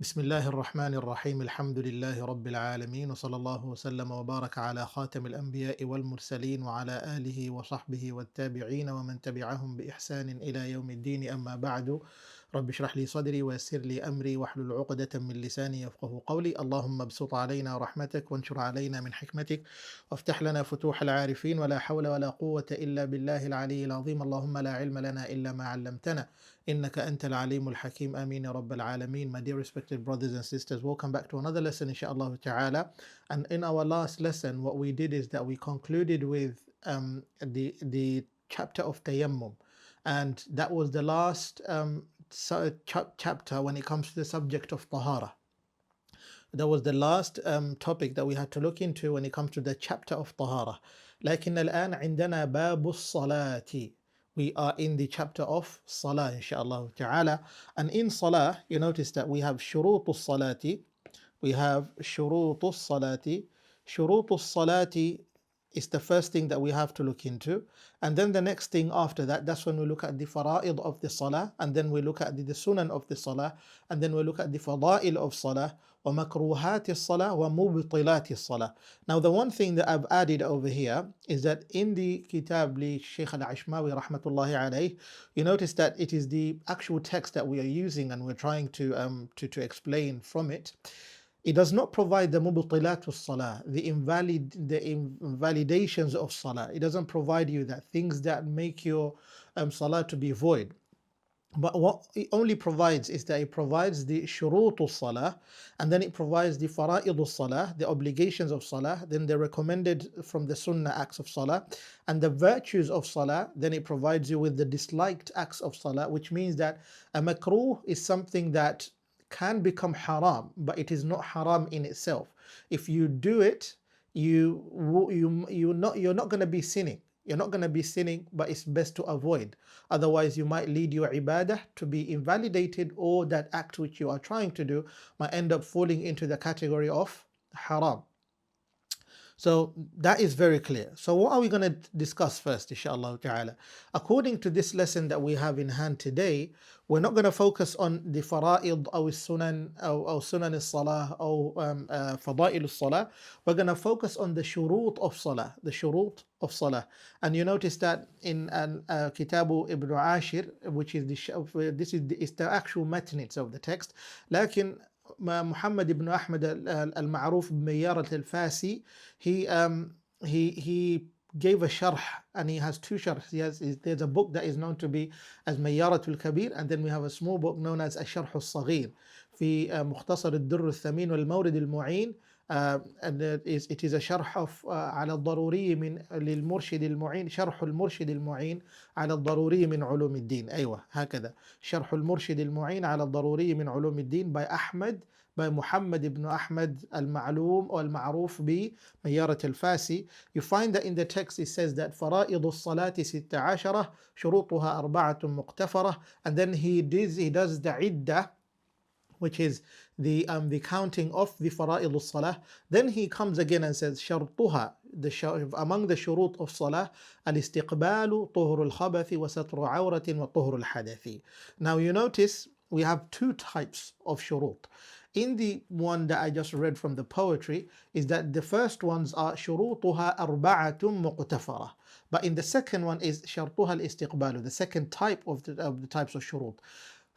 بسم الله الرحمن الرحيم الحمد لله رب العالمين وصلى الله وسلم وبارك على خاتم الأنبياء والمرسلين وعلى آله وصحبه والتابعين ومن تبعهم بإحسان إلى يوم الدين أما بعد رب اشرح لي صدري ويسر لي أمري واحلل عقدة من لساني يفقه قولي اللهم ابسط علينا رحمتك وانشر علينا من حكمتك وافتح لنا فتوح العارفين ولا حول ولا قوة إلا بالله العلي العظيم اللهم لا علم لنا إلا ما علمتنا إنك أنت العليم الحكيم آمين يا رب العالمين. My dear respected brothers and sisters, welcome back to another lesson inshallah ta'ala. And in our last lesson what we did is that we concluded with the chapter of tayammum, and that was the last chapter when it comes to the subject of tahara. That was the last topic that we had to look into when it comes to the chapter of tahara. لكن الآن عندنا باب الصلاة. We are in the chapter of Salah inshallah ta'ala. And in Salah, you notice that we have شروط الصلاة. We have شروط الصلاة. شروط الصلاة is the first thing that we have to look into. And then the next thing after that, that's when we look at the fara'id of the salah, and then we look at the sunan of the salah, and then we look at the fada'il of salah, wa makruhat salah, wa mubtilat salah. Now the one thing that I've added over here is that in the kitab li Shaykh al-Ashmawi rahmatullahi alayh, you notice that it is the actual text that we are using and we're trying to explain from it. It does not provide the mubtilat of salah, the invalidations of salah. It doesn't provide you that things that make your salah to be void. But what it only provides is that it provides the shurut of salah, and then it provides the fara'id of salah, the obligations of salah, then the recommended from the sunnah acts of salah, and the virtues of salah. Then it provides you with the disliked acts of salah, which means that a makruh is something that can become haram, but it is not haram in itself. If you do it, you're not going to be sinning. You're not going to be sinning, but it's best to avoid. Otherwise, you might lead your ibadah to be invalidated, or that act which you are trying to do might end up falling into the category of haram. So that is very clear. So what are we going to discuss first, inshallah ta'ala? According to this lesson that we have in hand today, we're not going to focus on the fara'id or sunan or sunan al-salah or fada'il al-salah. We're going to focus on the shurut of salah, the shurut of salah. And you notice that in Kitabu Ibn Ashir, which is the actual matn of the text. Lakin Muhammad ibn Ahmad al-Ma'ruf بميارة الفاسي, he gave a sharh, and he has two sharhs. There's a book that is known to be as ميارة الكبير, and then we have a small book known as الشرح الصغير في مختصر الدر الثمين والمورد المعين. And it is a شرح of على الضروري من للمرشد المعين شرح المرشد المعين على الضروري من علوم الدين. أيوة هكذا شرح المرشد المعين على الضروري من علوم الدين by Muhammad ibn Ahmad al-Ma'lum or al-Ma'ruf بميارة الفاسي. You find that in the text it says that فرائض الصلاة 16 شروطها 4 مقتفرة, and then he does the iddah, which is the counting of the fara'id al-salah. Then he comes again and says shartuha, among the shurut of salah, al-istiqbalu, tuhur al-khabathi, wa satru awratin, wa tuhur al-hadathi. Now you notice we have two types of shurut. In the one that I just read from the poetry, is that the first ones are shurutuha arba'atun muqtafara, but in the second one is shartuha al-istiqbalu, the second type of the types of shurut.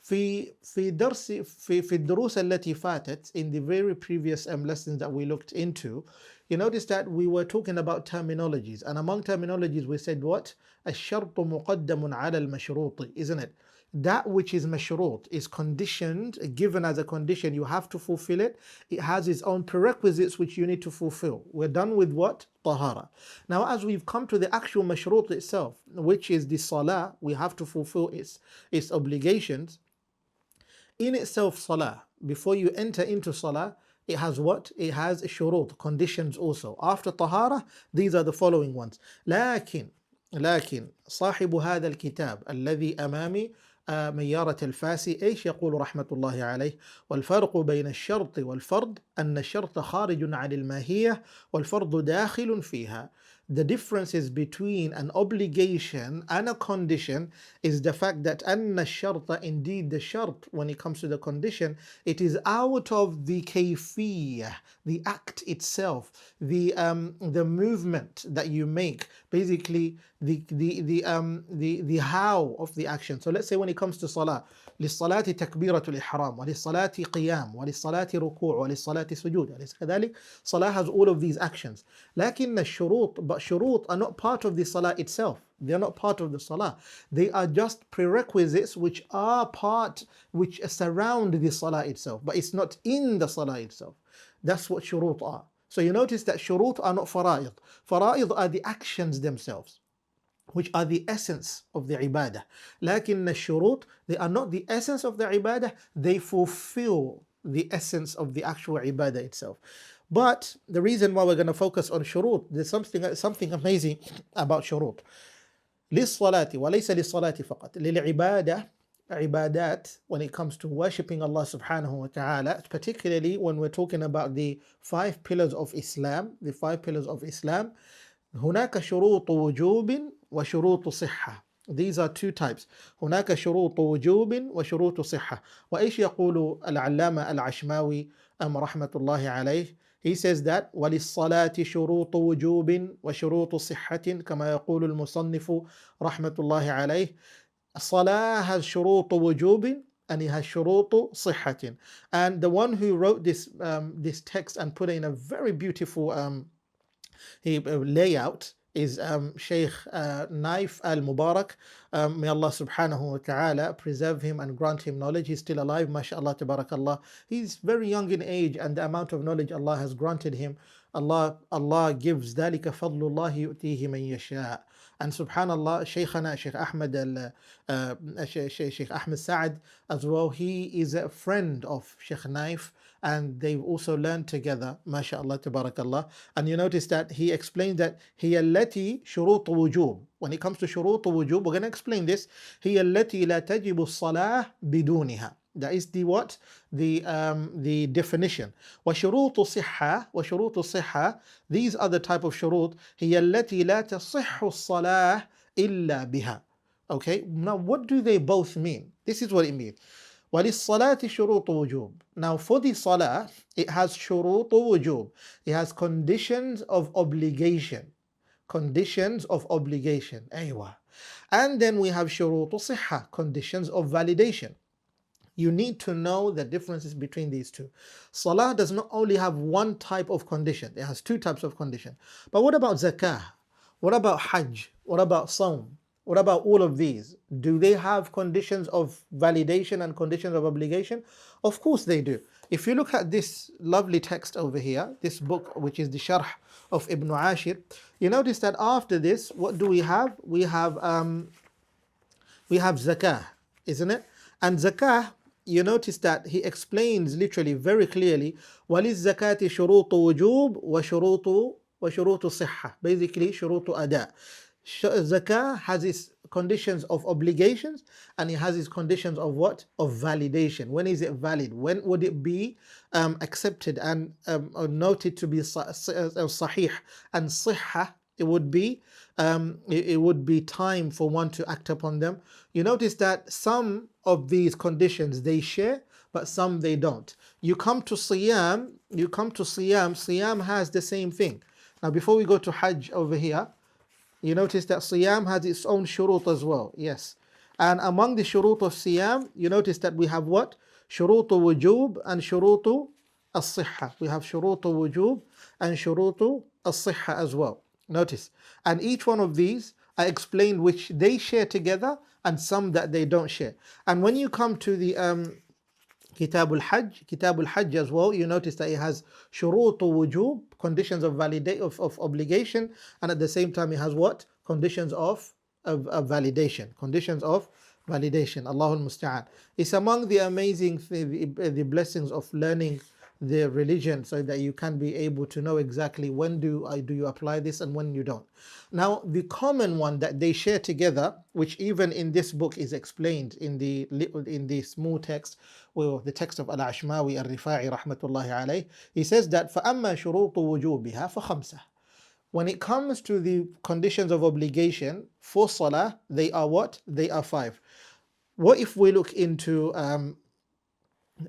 في الدروس التي فاتت, in the very previous lessons that we looked into, you notice that we were talking about terminologies, and among terminologies we said what? الشرط مقدم على المشروط, isn't it? That which is mashrut is conditioned, given as a condition, you have to fulfill it. It has its own prerequisites which you need to fulfill. We're done with what? Tahara. Now as we've come to the actual mashrut itself, which is the salah, we have to fulfill its obligations. In itself, salah, before you enter into salah, it has what? It has shurut, conditions also. After tahara, these are the following ones. لكن صاحب هذا الكتاب الذي أمامي ميارة الفاسي ايش يقول رحمة الله عليه؟ والفرق بين الشرط والفرض أن الشرط خارج عن الماهية والفرض داخل فيها. The differences between an obligation and a condition is the fact that أن الشرط, indeed the shart, when it comes to the condition, it is out of the kayfiyah, the act itself, the movement that you make, basically the how of the action. So let's say when it comes to salah, للصلاة تكبيرة الإحرام وللصلاة قيام وللصلاة ركوع وللصلاة سجود أليس كذلك. Salah has all of these actions. لكن الشروط, but shurut are not part of the salah itself. They are not part of the salah. They are just prerequisites which are part, which surround the salah itself, but it's not in the salah itself. That's what shurut are. So you notice that shurut are not fara'id. Fara'id are the actions themselves, which are the essence of the ibadah. لكن الشروط, they are not the essence of the ibadah, they fulfill the essence of the actual ibadah itself. But the reason why we're going to focus on shurut, there's something amazing about shurut. للصلاة وليس للصلاة فقط. للعبادة, ibadat, when it comes to worshipping Allah subhanahu wa ta'ala, particularly when we're talking about the 5 pillars of Islam, هناك شروط وجوب وشروط صحة. These are 2 types. هناك شروط وجوب وشروط صحة. وإيش يقول العلامة العشماوي رحمة الله عليه? He says that وللصلاة شروط وجوب وشروط صحة كما يقول المصنف رحمة الله عليه. Salah has شروط وجوب and it has شروط صحة. And the one who wrote this text and put it in a very beautiful layout is Sheikh Naif al-Mubarak. May Allah subhanahu wa ta'ala preserve him and grant him knowledge. He's still alive, mashallah, tabarakallah. He's very young in age, and the amount of knowledge Allah has granted him, Allah gives ذَلِكَ فَضْلُ اللَّهِ يُؤْتِيهِ مَنْ يَشَاءُ. And subhanallah, Shaykhana, Sheikh Ahmed Sa'ad as well, he is a friend of Sheikh Naif, and they've also learned together, mashallah, tabarakallah. And you notice that he explained that هي التي شروط وجوب. When it comes to شروط وجوب, we're going to explain this. هي التي لا تجب الصلاة بدونها. That is the what? The definition. وشروط صحة, these are the type of شروط. هي التي لا تصح الصلاة إلا بها. Okay, now what do they both mean? This is what it means. وَلِلصَّلَاةِ شُرُوطُ وُجُوبٍ. Now for the salah, it has شُرُوطُ وُجُوب. It has conditions of obligation. أيوة. And then we have شُرُوطُ صِحَّة, conditions of validation. You need to know the differences between these two. Salah does not only have one type of condition, it has 2 types of condition. But what about zakah? What about hajj? What about sawm? What about all of these? Do they have conditions of validation and conditions of obligation? Of course they do. If you look at this lovely text over here, this book which is the Sharh of Ibn Ashir, you notice that after this, what do we have? We have zakah, isn't it? And zakah, you notice that he explains literally very clearly, وَلِلزَّكَاةِ شُرُوطُ وُجُوب وَشُرُوطُ صِحَّة. Basically, شُرُوطُ أَدَاء. Zakah has its conditions of obligations, and it has its conditions of what? Of validation. When is it valid? When would it be accepted and noted to be sahih? And sihha, it would be time for one to act upon them. You notice that some of these conditions they share, but some they don't. You come to siyam, siyam has the same thing. Now before we go to hajj over here, you notice that siyam has its own shurut as well. Yes. And among the shurut of siyam, you notice that we have what? Shurutu wujub and shurutu as-sihha. We have shurutu wujub and shurutu as-sihha as well. Notice. And each one of these, I explained which they share together and some that they don't share. And when you come to the Kitab al-Hajj as well, you notice that it has shurutu wujub, conditions of obligation, and at the same time it has what? Conditions of validation. Allahul Musta'an. It's among the amazing the blessings of learning the religion, so that you can be able to know exactly when do you apply this and when you don't. Now, the common one that they share together, which even in this book is explained in the small text, well, the text of Al-Ashmawi Al-Rifa'i rahmatullahi alayh, he says that فَأَمَّا شُرُوطُ وُجُوبِهَا فَخَمْسَةٌ. When it comes to the conditions of obligation for Salah, they are what? They are 5. What if we look into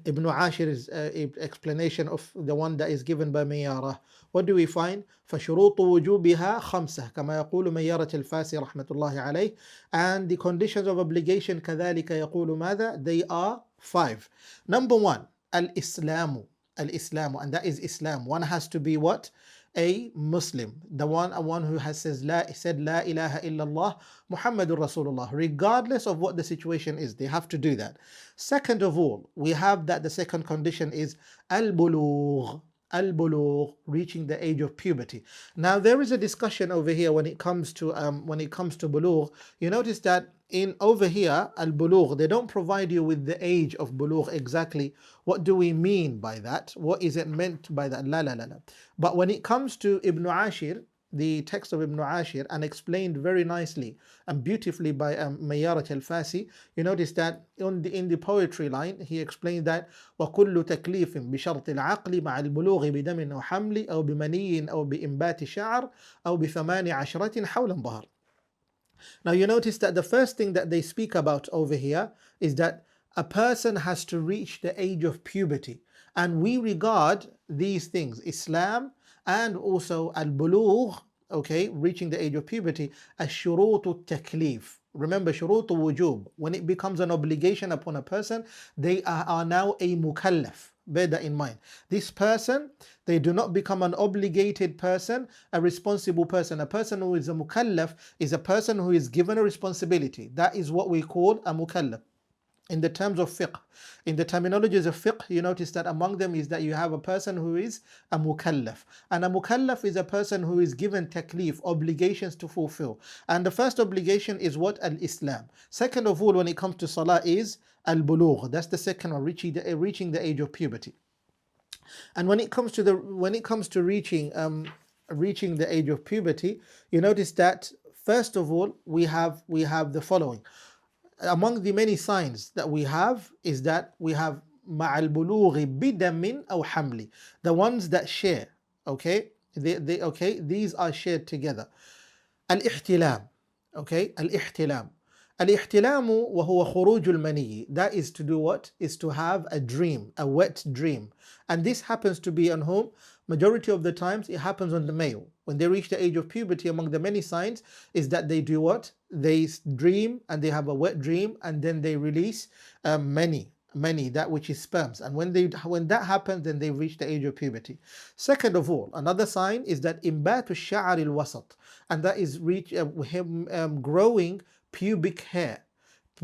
Ibn Ashir's explanation of the one that is given by Miyara? What do we find? فشروط وجوبها 5 كما يقول ميارة الفاسي رحمة الله عليه. And the conditions of obligation كذلك يقول ماذا? They are 5. Number 1, al-Islamu. Al-Islamu, and that is Islam. One has to be what? A Muslim. The one who has said La ilaha illallah Muhammadur Rasulullah, regardless of what the situation is. They have to do that. Second of all, we have that the second condition is al-bulugh. Al-bulugh, reaching the age of puberty. Now there is a discussion over here when it comes to bulugh. You notice that in over here al-bulugh, they don't provide you with the age of bulugh exactly. What do we mean by that? What is it meant by that? La la la la. But when it comes to Ibn Ashir, the text of Ibn Ashir, and explained very nicely and beautifully by Mayyarat al-Fasi, you notice that in the poetry line, he explained that وَكُلُّ تَكْلِيفٍ بِشَرْطِ الْعَقْلِ مَعَ الْبُلُوغِ بِدَمٍ أَوْ حَمْلِ أَوْ بِمَنِيٍّ أَوْ بِإِنْبَاتِ شَعْرٍ أَوْ بِثَمَانِ عَشْرَةٍ حَوْلًا ظَهَرٍ. Now you notice that the first thing that they speak about over here is that a person has to reach the age of puberty. And we regard these things, Islam and also al-bulugh, okay, reaching the age of puberty, as shurutu taklif. Remember, shurutu wujub. When it becomes an obligation upon a person, they are now a mukallaf. Bear that in mind. This person, they do not become an obligated person, a responsible person. A person who is a mukallaf is a person who is given a responsibility. That is what we call a mukallaf. In the terms of fiqh, in the terminologies of fiqh, you notice that among them is that you have a person who is a mukallaf. And a mukallaf is a person who is given taklif, obligations to fulfill. And the first obligation is what? Al-Islam. Second of all, when it comes to salah, is al-bulugh. That's the second one, reaching the age of puberty. And when it comes to reaching the age of puberty, you notice that first of all, we have the following. Among the many signs that we have is that we have ma'al bulughi bidamin aw hamli, the ones that share, okay, these are shared together. Al-ihtilam, okay, al-ihtilam. Al-ihtilamu wa huwa khurujul mani. That is to do what? Is to have a dream, a wet dream. And this happens to be on whom? Majority of the times it happens on the male. When they reach the age of puberty, among the many signs is that they do what? They dream and they have a wet dream, and then they release many, that which is sperms. And when that happens, then they reach the age of puberty. Second of all, another sign is that imbatu sha'ar al-wasat, and that is growing pubic hair.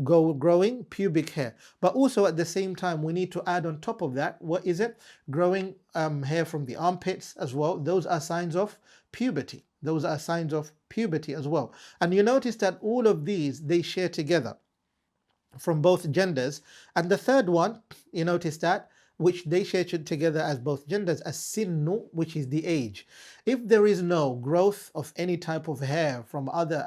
Growing pubic hair. But also at the same time, we need to add on top of that, what is it? Growing hair from the armpits as well. Those are signs of puberty. Those are signs of puberty as well. And you notice that all of these, they share together from both genders. And the third one, you notice that, which they share together as both genders, as sinnu, which is the age. If there is no growth of any type of hair from other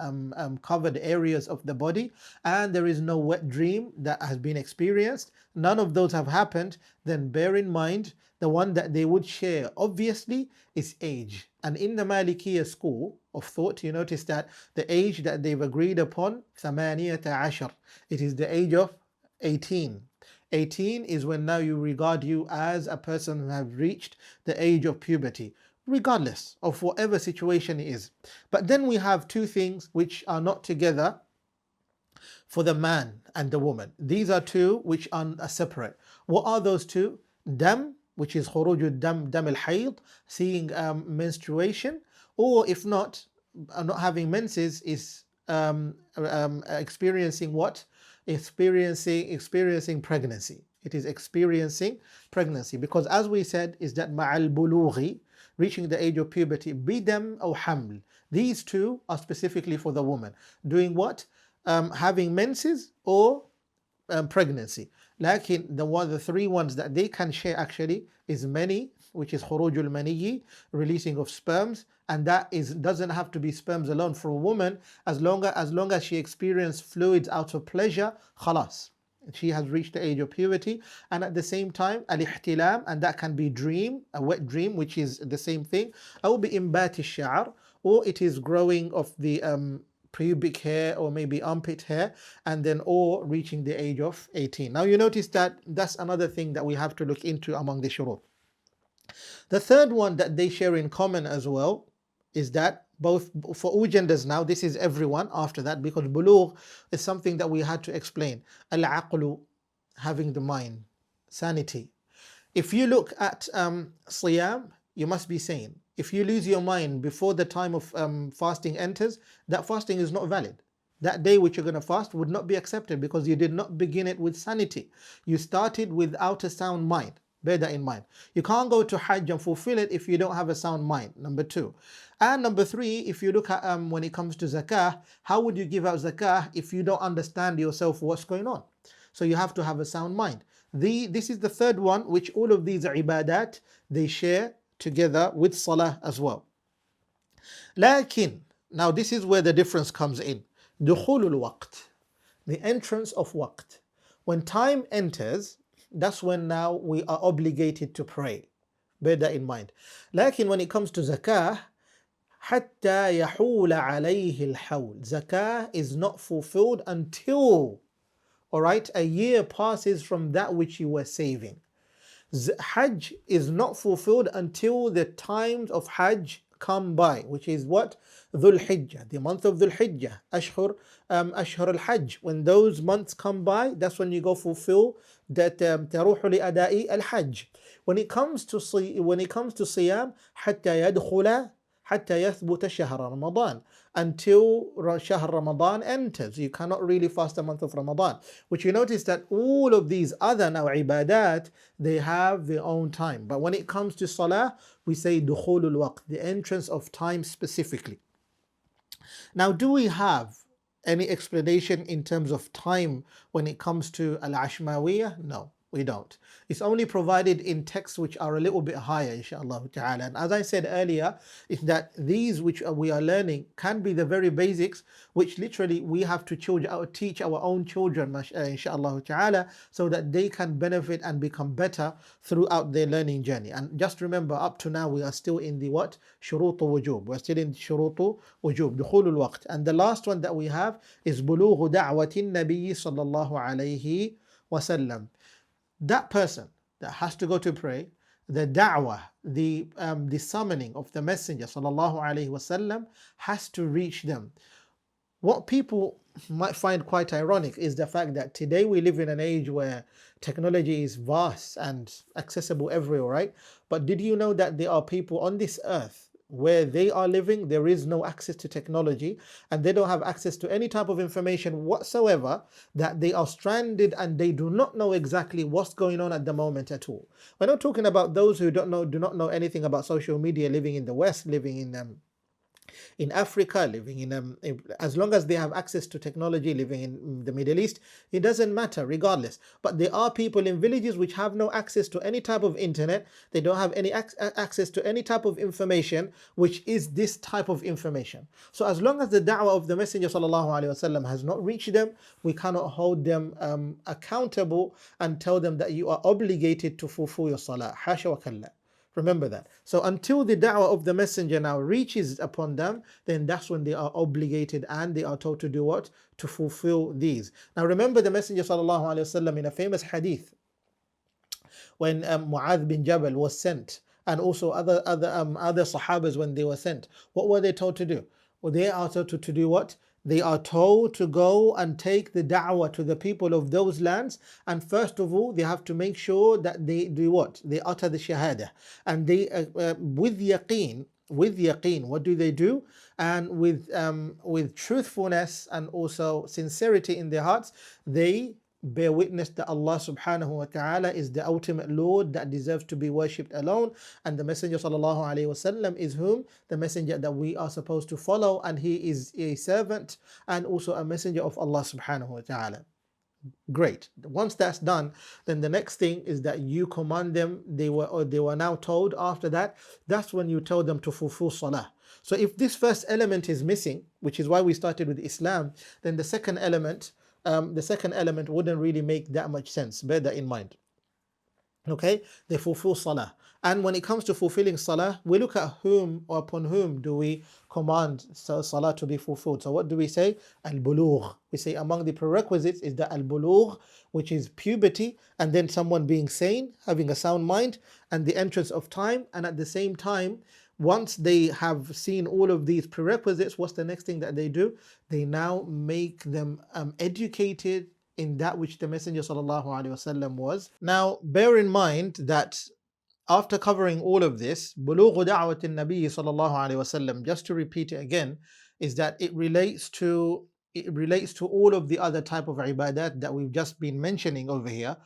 covered areas of the body, and there is no wet dream that has been experienced, none of those have happened, then bear in mind the one that they would share obviously is age. And in the Malikiya school of thought, you notice that the age that they've agreed upon, 18, it is the age of 18. 18 is when now you regard you as a person who have reached the age of puberty, regardless of whatever situation it is. But then we have two things which are not together for the man and the woman. These are two which are separate. What are those two? Dam, which is khurujud dam al-hayd, seeing menstruation, or if not having menses, is experiencing what? Experiencing pregnancy. It is experiencing pregnancy, because as we said is that ma'al bulughi, reaching the age of puberty, bidam or haml. These two are specifically for the woman. Doing what? Having menses or pregnancy. Like the three ones that they can share actually is many, which is khurujul mani, releasing of sperms, and that doesn't have to be sperms alone for a woman, as long as she experienced fluids out of pleasure, khalas, she has reached the age of puberty. And at the same time, al-ihtilam, and that can be dream, a wet dream, which is the same thing, or bi imbati sha'r, or it is growing of the pubic hair or maybe armpit hair, and then or reaching the age of 18. Now you notice that that's another thing that we have to look into among the shurut. The third one that they share in common as well is that both for all genders now, this is everyone after that, because bulugh is something that we had to explain. Al-aqlu, having the mind, sanity. If you look at siyam, you must be sane. If you lose your mind before the time of fasting enters, that fasting is not valid. That day which you're going to fast would not be accepted because you did not begin it with sanity. You started without a sound mind. Bear that in mind. You can't go to Hajj and fulfill it if you don't have a sound mind. Number two. And number three, if you look at when it comes to zakah, how would you give out zakah if you don't understand yourself what's going on? So you have to have a sound mind. This is the third one, which all of these ibadat, they share together with salah as well. Lakin, now this is where the difference comes in. Dukhulul waqt, the entrance of waqt. When time enters, that's when now we are obligated to pray. Bear that in mind. Lakin when it comes to zakah, حتى يحول عليه الحول. Zakah is not fulfilled until, all right, a year passes from that which you were saving. Hajj is not fulfilled until the times of Hajj come by, which is what? Dhul Hijjah, the month of Dhul Hijjah, Ashhur al-Hajj. When those months come by, that's when you go fulfill that تروح لأداء الحج. When it comes to Siyam, حتى يدخل حتى يثبت شهر رمضان, until Shahr Ramadan enters. You cannot really fast the month of Ramadan. Which you notice that all of these other now ibadat, they have their own time. But when it comes to Salah, we say dukhulul waqt, the entrance of time specifically. Now, do we have any explanation in terms of time when it comes to Al-Ashmawiyah? No, we don't. It's only provided in texts which are a little bit higher, inshallah ta'ala. And as I said earlier, is that these which we are learning can be the very basics, which literally we have to teach our own children, inshallah ta'ala, so that they can benefit and become better throughout their learning journey. And just remember, up to now, we are still in the what? Shurutu wujub. We're still in shurutu wujub, dukhulul waqt. And the last one that we have is bulughu da'watin nabiyyi sallallahu alayhi wasallam. That person that has to go to pray, the da'wah, the summoning of the Messenger sallallahu alaihi wasallam has to reach them. What people might find quite ironic is the fact that today we live in an age where technology is vast and accessible everywhere, right? But did you know that there are people on this earth where they are living, there is no access to technology and they don't have access to any type of information whatsoever, that they are stranded and they do not know exactly what's going on at the moment at all. We're not talking about those who do not know anything about social media, living in the West, living in Africa, living in as long as they have access to technology, living in the Middle East, it doesn't matter regardless. But there are people in villages which have no access to any type of internet. They don't have any access to any type of information, which is this type of information. So as long as the da'wah of the Messenger sallallahu alaihi wasallam has not reached them, we cannot hold them accountable and tell them that you are obligated to fulfill your salah. Hasha wa kalla. Remember that. So until the da'wah of the Messenger now reaches upon them, then that's when they are obligated and they are told to do what? To fulfill these. Now remember the Messenger sallallahu alaihi wasallam in a famous hadith, when Mu'adh bin Jabal was sent, and also other Sahabas when they were sent, what were they told to do? Well, they are told to do what? They are told to go and take the da'wah to the people of those lands, and first of all they have to make sure that they do what? They utter the shahada, and they with yaqeen, what do they do? And with truthfulness and also sincerity in their hearts, they bear witness that Allah subhanahu wa ta'ala is the ultimate Lord that deserves to be worshipped alone, and the Messenger sallallahu alaihi wasallam is whom? The messenger that we are supposed to follow, and he is a servant and also a messenger of Allah subhanahu wa ta'ala. Great. Once that's done, then the next thing is that you command them. They were now told after that, that's when you tell them to fulfill salah. So if this first element is missing, which is why we started with Islam, then the second element wouldn't really make that much sense. Bear that in mind. Okay, they fulfill salah. And when it comes to fulfilling salah, we look at whom or upon whom do we command salah to be fulfilled. So what do we say? Al-bulugh. We say among the prerequisites is the al-bulugh, which is puberty, and then someone being sane, having a sound mind, and the entrance of time. And at the same time, once they have seen all of these prerequisites, what's the next thing that they do? They now make them educated in that which the Messenger sallallahu alaihi wasallam was. Now, bear in mind that after covering all of this, bulugh da'wat an-nabi sallallahu alaihi wasallam, just to repeat it again, is that it relates to all of the other type of ibadat that we've just been mentioning over here.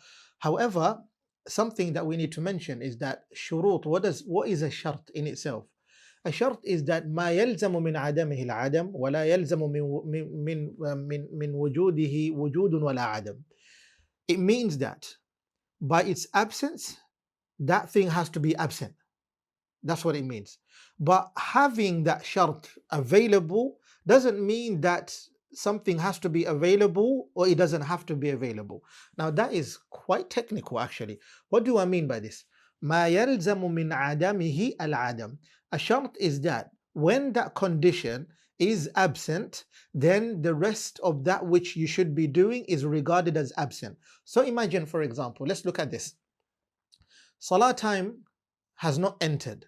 However, something that we need to mention is that shurut. What is a shart in itself? A shart is that ما يلزم من عدمه العدم ولا يلزم من وجوده وجود ولا عدم. It means that by its absence, that thing has to be absent. That's what it means. But having that shart available doesn't mean that something has to be available or it doesn't have to be available. Now that is quite technical actually. What do I mean by this? ما يلزم من عدمه العدم. A shart is that when that condition is absent, then the rest of that which you should be doing is regarded as absent. So imagine, for example, let's look at this. Salah time has not entered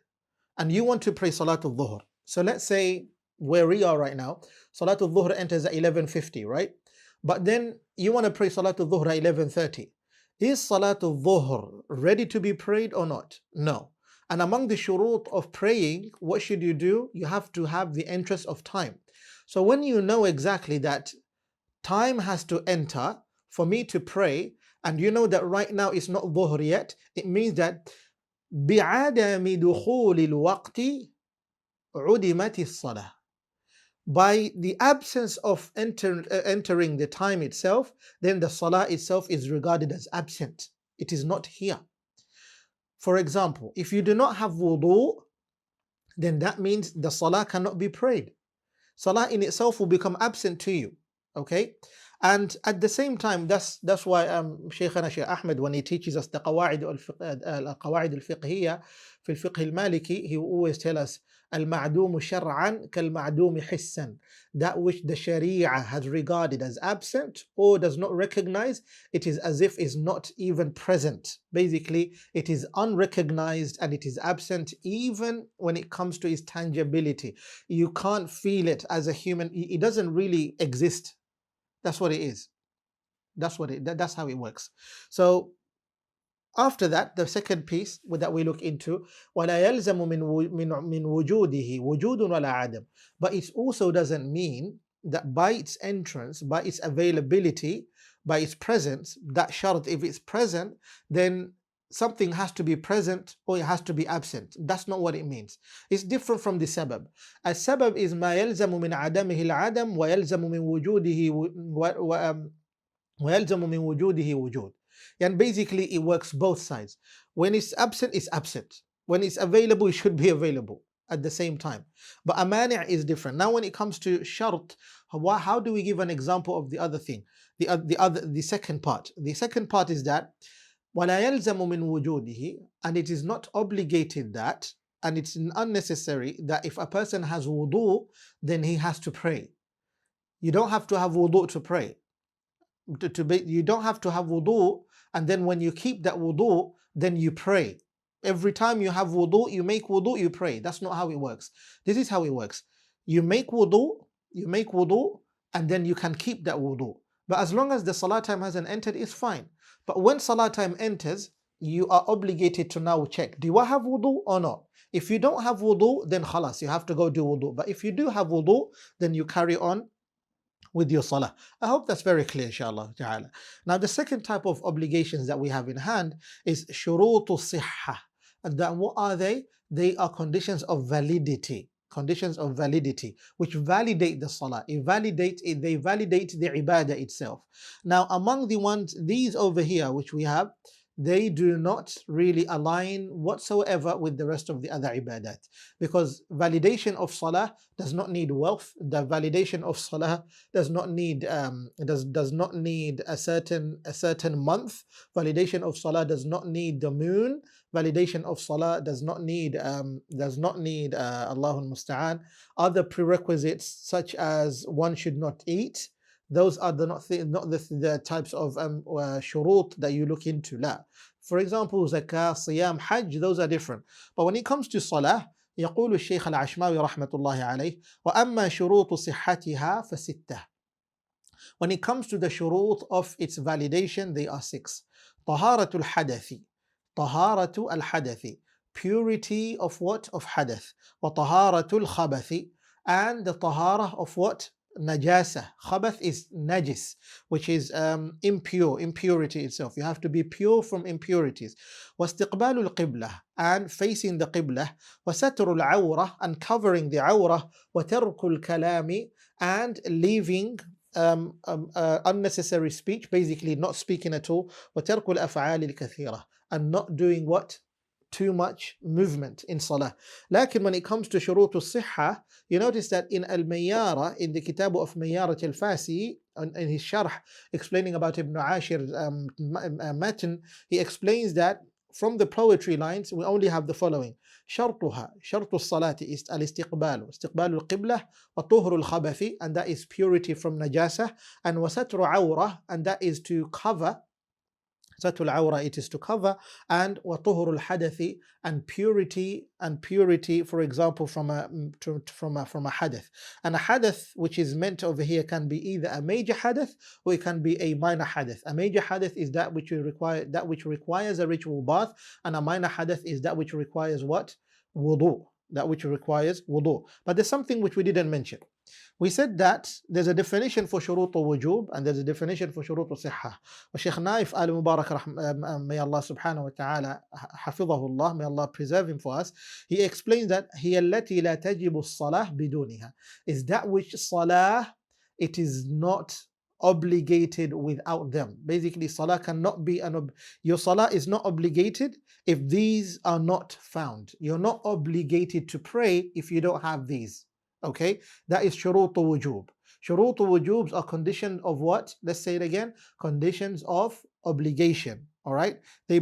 and you want to pray Salatul Dhuhr. So let's say where we are right now, Salatul Dhuhr enters at 11:50, right? But then you want to pray Salatul Dhuhr at 11:30. Is Salatul Dhuhr ready to be prayed or not? No. And among the shurut of praying, what should you do? You have to have the interest of time. So when you know exactly that time has to enter for me to pray, and you know that right now it's not dhuhr yet, it means that بِعَدَمِ دُخُولِ الْوَقْتِ عُدِمَتِ الصَّلَاةِ. By the absence of entering the time itself, then the salah itself is regarded as absent. It is not here. For example, if you do not have wudu, then that means the salah cannot be prayed. Salah in itself will become absent to you. Okay? And at the same time, that's why Shaykhana Shaykh Ahmed, when he teaches us the قواعد الفقهية في الفقه المالكي, he will always tell us المعدوم شرعا كالمعدوم حسا. That which the Sharia has regarded as absent or does not recognize, it is as if is not even present. Basically, it is unrecognized and it is absent even when it comes to its tangibility. You can't feel it as a human. It doesn't really exist. That's what it is. That's how it works. So after that, the second piece that we look into, وَلَا يَلْزَمُ مِنْ وُجُودِهِ وُجُودٌ وَلَا عَدَمٌ. But it also doesn't mean that by its entrance, by its availability, by its presence, that shart, if it's present, then something has to be present or it has to be absent. That's not what it means. It's different from the sabab. A sabab is ما يلزم من عدمه العدم ويلزم من وجوده ويلزم من وجوده وجود. And basically it works both sides. When it's absent, it's absent. When it's available, it should be available at the same time. But a mani' is different. Now when it comes to shart, how do we give an example of the other thing? The second part. The second part is that وَلَا يَلْزَمُ مِنْ وُجُودِهِ, and it is not obligated that, and it's unnecessary that if a person has wudu, then he has to pray. You don't have to have wudu to pray. You don't have to have wudu, and then when you keep that wudu, then you pray. Every time you have wudu, you make wudu, you pray. That's not how it works. This is how it works. You make wudu, and then you can keep that wudu. But as long as the salah time hasn't entered, it's fine. But when salah time enters, you are obligated to now check, do I have wudu or not? If you don't have wudu, then khalas, you have to go do wudu. But if you do have wudu, then you carry on with your salah. I hope that's very clear, inshallah ta'ala. Now the second type of obligations that we have in hand is shurutu sihha. And that what are they? They are conditions of validity. Conditions of validity, which validate the salah. They validate the ibadah itself. Now among the ones, these over here, which we have, they do not really align whatsoever with the rest of the other ibadat. Because validation of salah does not need wealth. The validation of salah does not need does not need a certain month. Validation of salah does not need the moon. Validation of salah does not need Allahul Musta'an, other prerequisites such as one should not eat. Those are the types of shurut that you look into. La. For example, zakah, siyam, hajj, those are different. But when it comes to salah, يقول الشيخ العشماوي رحمة الله عليه وأما شروط صحتها فستة. When it comes to the shurut of its validation, they are 6. طهارة الحدث. طهارة الحدث. Purity of what? Of hadath. وطهارة الخبث. And the tahara of what? Najasa. Khabath is najis, which is impurity itself. You have to be pure from impurities. واستقبال القبلة, and facing the qibla. وستر العورة, and covering the awrah. وترك الكلام, and leaving unnecessary speech, basically not speaking at all. وترك الأفعال الكثيرة, and not doing what? Too much movement in salah. Lakin when it comes to shurut al-sihha, you notice that in al-Mayyara, in the kitab of Mayyarat al-Fasi, in his sharh explaining about Ibn Ashir's matan, he explains that from the poetry lines we only have the following: شرطها شرط الصلاة الاستقبال استقبال القبلة وطهر الخبث, and that is purity from najasa, and وستر عورة, and that is to cover. Satul awra, it is to cover, and watuhurul hadathi, and purity, for example, from a hadath. And a hadath which is meant over here can be either a major hadath or it can be a minor hadath. A major hadath is that which requires a ritual bath, and a minor hadath is that which requires what? Wudu. That which requires wudu. But there's something which we didn't mention. We said that there's a definition for shurut al-wujub and there's a definition for shurut al-sihha. Sheikh Naif al-Mubarak, may Allah subhanahu wa ta'ala hafidhahullah, may Allah preserve him for us, he explains that هي التي لا تجب الصلاة بدونها, is that which salah, it is not obligated without them. Basically, salah cannot be your salah is not obligated if these are not found. You're not obligated to pray if you don't have these. Okay, that is shurut wujub. Shurut wujubs are conditions of what? Let's say it again. Conditions of obligation. All right, they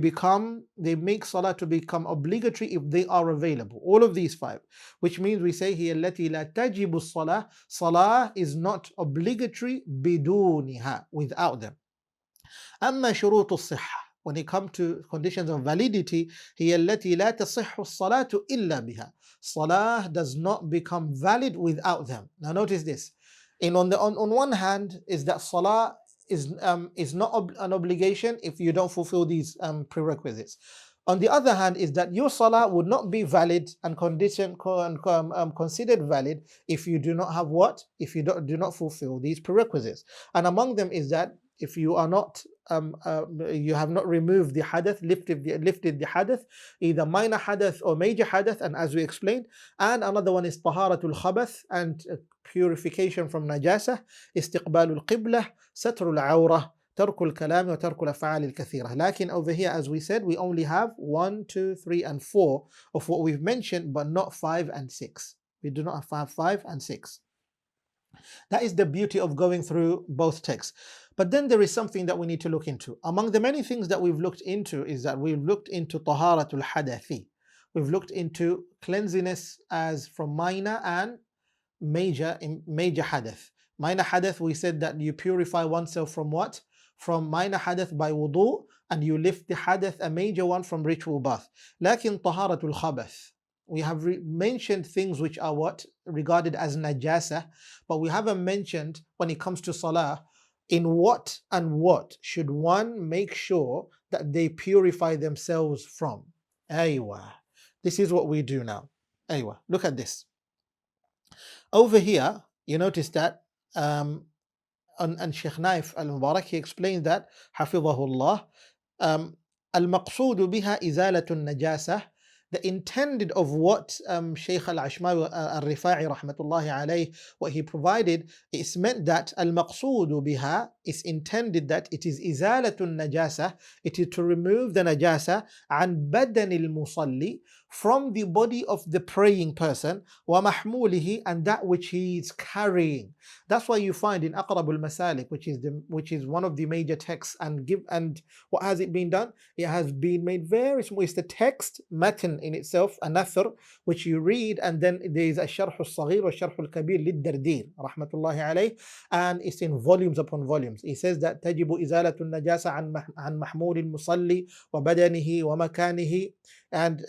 make salah to become obligatory if they are available. All of these 5, which means we say here التي لا تجب الصلاة. Salah is not obligatory بدونها, without them. أما شروط الصحة, when it comes to conditions of validity, هي التي لا تصح الصلاة إلا بها. Salah does not become valid without them. Now notice this. On one hand is that salah is not an obligation if you don't fulfill these prerequisites. On the other hand is that your salah would not be valid and considered valid if you do not have what? If you do not fulfill these prerequisites. And among them is that if you are not you have not removed the hadath, lifted the hadath, either minor hadath or major hadath, and as we explained. And another one is taharatul khabath, and purification from najasa, istiqbalul qiblah, satrul awrah, tarkul kalam wa tarkul af'al al-kathira. Lakin over here, as we said, we only have 1, 2, 3 and 4 of what we've mentioned, but not 5 and 6. We do not have 5 and 6. That is the beauty of going through both texts. But then there is something that we need to look into. Among the many things that we've looked into is that we've looked into taharatul hadathi. We've looked into cleanliness as from minor and major hadath. Minor hadath, we said that you purify oneself from what? From minor hadath by wudu, and you lift the hadath, a major one, from ritual bath. Lakin taharatul khabath, we have mentioned things which are what? Regarded as najasa, but we haven't mentioned when it comes to salah, in what and what should one make sure that they purify themselves from. Aywa. This is what we do now. Aywa. Look at this. Over here, you notice that and Sheikh Naif al-Mubarak, he explained that, حفظه الله, المقصود بها إزالة النجاسة the intended of what Shaykh al-Ashmawi al-Rifa'i rahmatullahi alayh, what he provided, it's meant that al-maqsudu biha is intended that it is izalatun najasa, it is to remove the najasa an badanil musalli, from the body of the praying person, wa mahmulihi, and that which he is carrying. That's why you find in Aqrabul Masalik, which is one of the major texts, and what has it been done? It has been made very small. It's the text, matan in itself, a nathr, which you read, and then there is a sharh al-saghir or sharh al-kabir lid-dardir, rahmatullahi alayh, and it's in volumes upon volumes. He says that tajibu izalatu najasa an mahmul al-musalli wa badanihi wa makanihi, and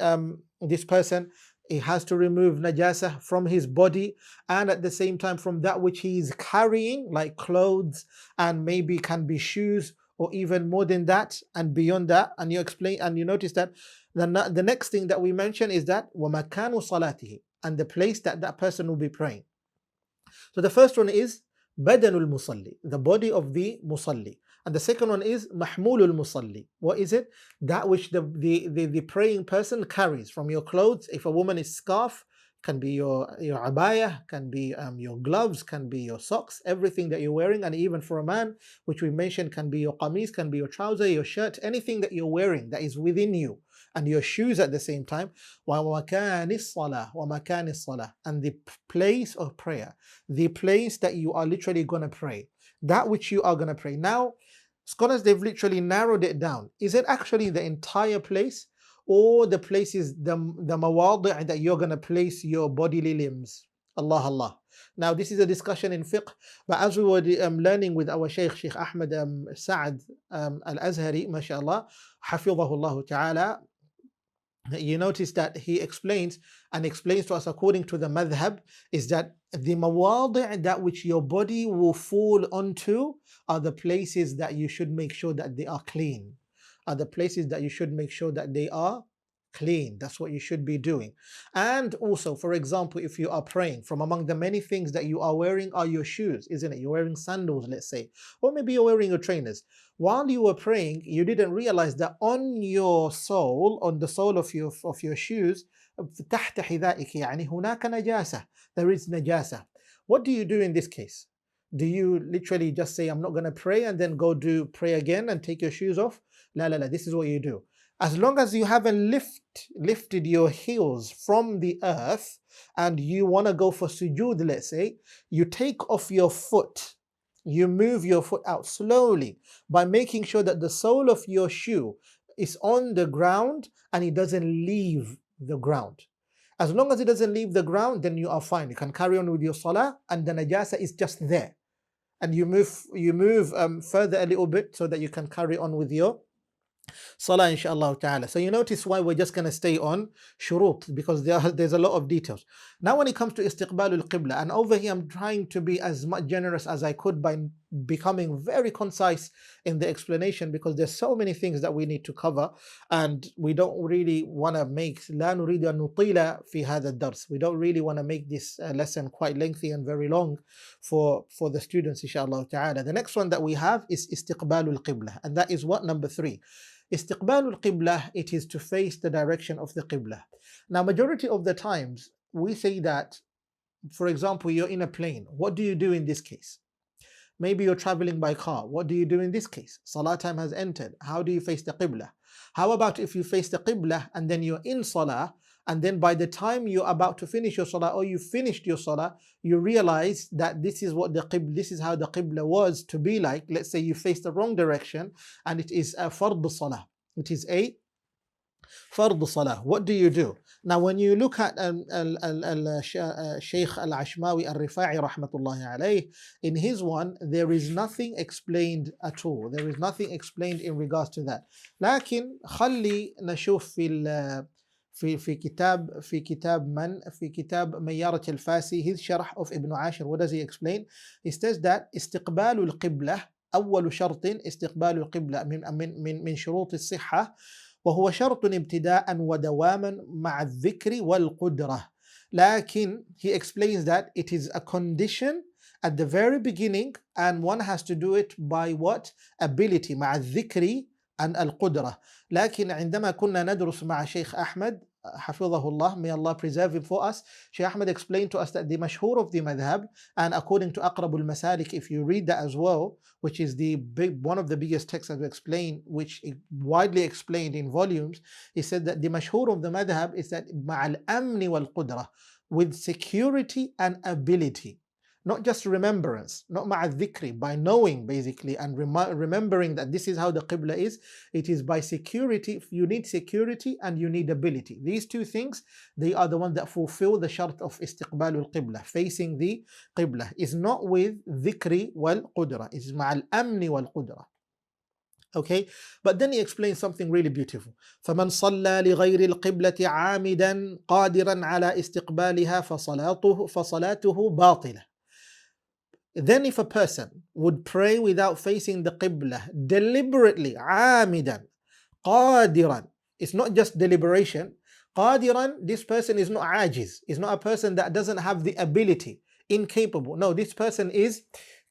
this person, he has to remove najasa from his body and at the same time from that which he is carrying, like clothes, and maybe can be shoes, or even more than that and beyond that. And you explain, and you notice that the next thing that we mention is that وَمَكَانُ صَلَاتِهِ, and the place that that person will be praying. So the first one is badanul musalli, the body of the musalli. And the second one is mahmulul musalli. What is it? That which the praying person carries from your clothes. If a woman is scarf, can be your abaya, can be your gloves, can be your socks, everything that you're wearing. And even for a man, which we mentioned, can be your qamis, can be your trouser, your shirt, anything that you're wearing that is within you, and your shoes at the same time. وَمَكَانِ الصَّلَاةِ وَمَكَانِ الصَّلَاةِ, and the place of prayer, the place that you are literally going to pray, that which you are going to pray. Now, scholars, they've literally narrowed it down. Is it actually the entire place, or the places, the mawadi' that you're going to place your bodily limbs? Allah Allah. Now this is a discussion in fiqh, but as we were learning with our Sheikh Ahmed Sa'ad al-Azhari, mashallah, hafidhahullah ta'ala, you notice that he explains to us according to the madhab, is that the mawadi' that which your body will fall onto are the places that you should make sure that they are clean, are the places that you should make sure that they are clean. That's what you should be doing. And also, for example, if you are praying, from among the many things that you are wearing are your shoes, isn't it? You're wearing sandals, let's say, or maybe you're wearing your trainers. While you were praying, you didn't realize that on your sole, on the sole of your shoes, تحت حذائك يعني هناك نجاسة, there is najasa. What do you do in this case? Do you literally just say, I'm not going to pray, and then go pray again and take your shoes off? La la la, this is what you do. As long as you haven't lifted your heels from the earth and you want to go for sujood, let's say, you take off your foot, you move your foot out slowly by making sure that the sole of your shoe is on the ground and it doesn't leave the ground. As long as it doesn't leave the ground, then you are fine. You can carry on with your salah, and the najasa is just there. And you move further a little bit so that you can carry on with your Salah, inshallah ta'ala. So you notice why we're just going to stay on shurut, because there's a lot of details. Now when it comes to istiqbalul qibla, and over here I'm trying to be as much generous as I could by becoming very concise in the explanation, because there's so many things that we need to cover, and we don't really want to make لا نريد أن نطيل في هذا الدرس. We don't really want to make this lesson quite lengthy and very long for the students, inshallah ta'ala. The next one that we have is istiqbalul qibla, and that is what? Number 3. Istiqbalul qibla, it is to face the direction of the qibla. Now, majority of the times we say that, for example, you're in a plane. What do you do in this case? Maybe you're traveling by car. What do you do in this case? Salah time has entered. How do you face the qibla? How about if you face the qibla and then you're in salah, and then by the time you're about to finish your salah, or you finished your salah, you realize that this is how the qibla was to be like. Let's say you face the wrong direction and it is a fard salah. It is a fard salah. What do you do? Now when you look at Shaykh al-Ashmawi al-Rifa'i rahmatullahi alayh, in his one, there is nothing explained at all. There is nothing explained in regards to that. لكن خلي نشوف في كتاب ميارة الفاسي, his شرح of Ibn Ashir. What does he explain? He says that استقبال القبلة أول شرط استقبال القبلة من شروط الصحة, وهو شرط ابتداء ودواما مع الذكر والقدرة. لكن he explains that it is a condition at the very beginning, and one has to do it by what? Ability, مع الذكر and القدرة. لكن عندما كنا ندرس مع شيخ أحمد Hafidhahullah, may Allah preserve him for us. Shaykh Ahmed explained to us that the mashhur of the madhab, and according to Aqrabul Masalik, if you read that as well, which is one of the biggest texts I've explained, which is widely explained in volumes, he said that the mashhur of the madhab is that ma'al amni wal qudra, with security and ability. Not just remembrance, not ma'al dhikri, by knowing basically and remembering that this is how the qibla is. It is by security. You need security and you need ability. These two things, they are the ones that fulfill the shart of istiqbalul qibla, facing the qibla. Is not with dhikri wal qudra. It's ma'al amni wal qudra. Okay, but then he explains something really beautiful. فَمَنْ صَلَّى لِغَيْرِ الْقِبْلَةِ عَامِدًا قَادِرًا عَلَى إِسْتِقْبَالِهَا فَصَلَاتُهُ بَاطِلَةٌ. Then if a person would pray without facing the qibla deliberately, عَامِدًا, قَادِرًا, it's not just deliberation. قَادِرًا, this person is not ajiz, is not a person that doesn't have the ability, incapable. No, this person is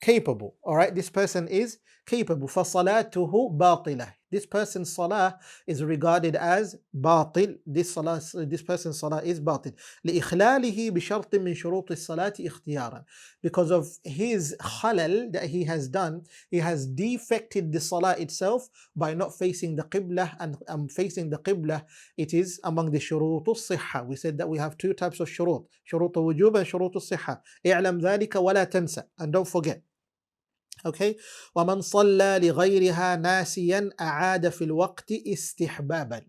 capable. All right, this person is capable. فَصَلَاتُهُ بَاطِلَةٌ. This person's salah is regarded as batil. This person's salah is batil. لإخلاله بشرط من شروط الصلاة اختيارا. Because of his khalal that he has done, he has defected the salah itself by not facing the qibla, and facing the qibla, it is among the shurut الصحة. We said that we have two types of shurut, شروط وجوب and شروط الصحة. اعلم ذلك ولا تنسى, and don't forget. Okay, ومن صلى لغيرها ناسيا أعاد في الوقت استحبابا.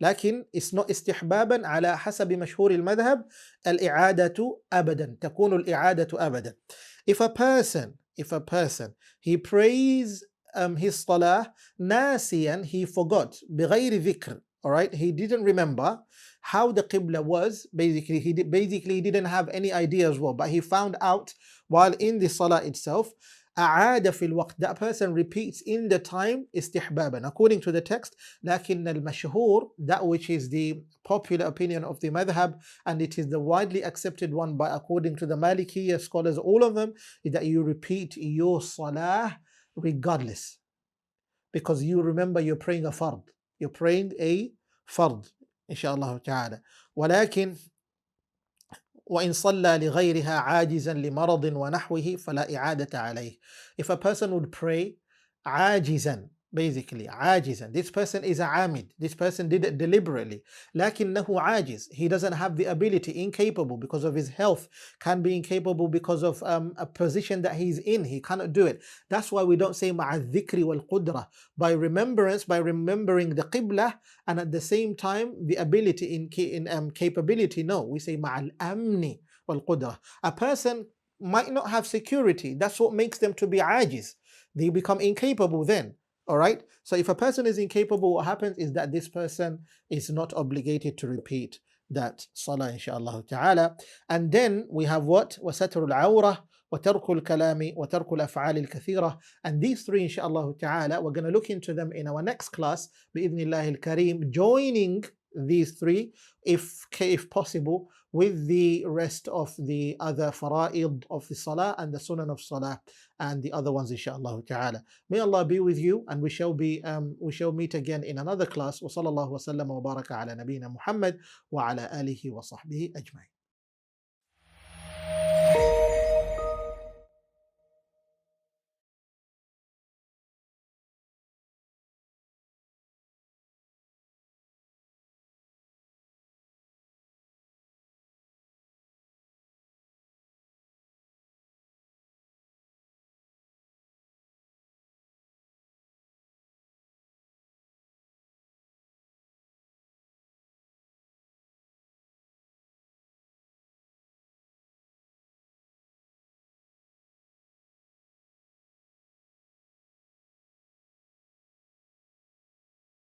لكن it's not استحبابا على حسب مشهور المذهب. الإعادة أبدا تكون الإعادة أبدا. If a person he prays his salah ناسيا, he forgot, بغير ذكر, all right, he didn't remember how the qibla was. Basically he didn't have any idea as well, but he found out while in the salah itself. أعاد في الوقت, that person repeats in the time استحبابا according to the text. لكن المشهور, that which is the popular opinion of the madhab, and it is the widely accepted one by according to the Malikiya scholars, all of them, is that you repeat your salah regardless, because you remember you're praying a fard, you're praying a fard, inshallah ta'ala. ولكن وإن صلى لغيرها عاجزا لمرض ونحوه فلا إعادة عليه. If a person would pray عاجزا, basically عاجزا, this person is a amid, this person did it deliberately. لكنه عاجز, he doesn't have the ability, incapable because of his health, can be incapable because of a position that he's in, he cannot do it. That's why we don't say مع الذكر والقدرة, by remembrance, by remembering the qibla, and at the same time the ability in capability. No, we say مع الأمن والقدرة. A person might not have security, that's what makes them to be ajiz, they become incapable then. All right, so if a person is incapable, what happens is that this person is not obligated to repeat that salah, inshallah ta'ala. And then we have what? وَسَتْرُ الْعَوْرَةِ وَتَرْكُ الْكَلَامِ وَتَرْكُ الْأَفْعَالِ الْكَثِيرَةِ. And these three, inshallah ta'ala, we're going to look into them in our next class, بِإِذْنِ اللَّهِ الْكَرِيمِ, joining these three, if possible, with the rest of the other fara'id of the salah and the sunan of salah and the other ones, inshaAllah ta'ala. May Allah be with you, and we shall meet again in another class. Wa sallallahu wa sallam wa baraka ala nabiyyina Muhammad wa ala alihi wa sahbihi ajma'in.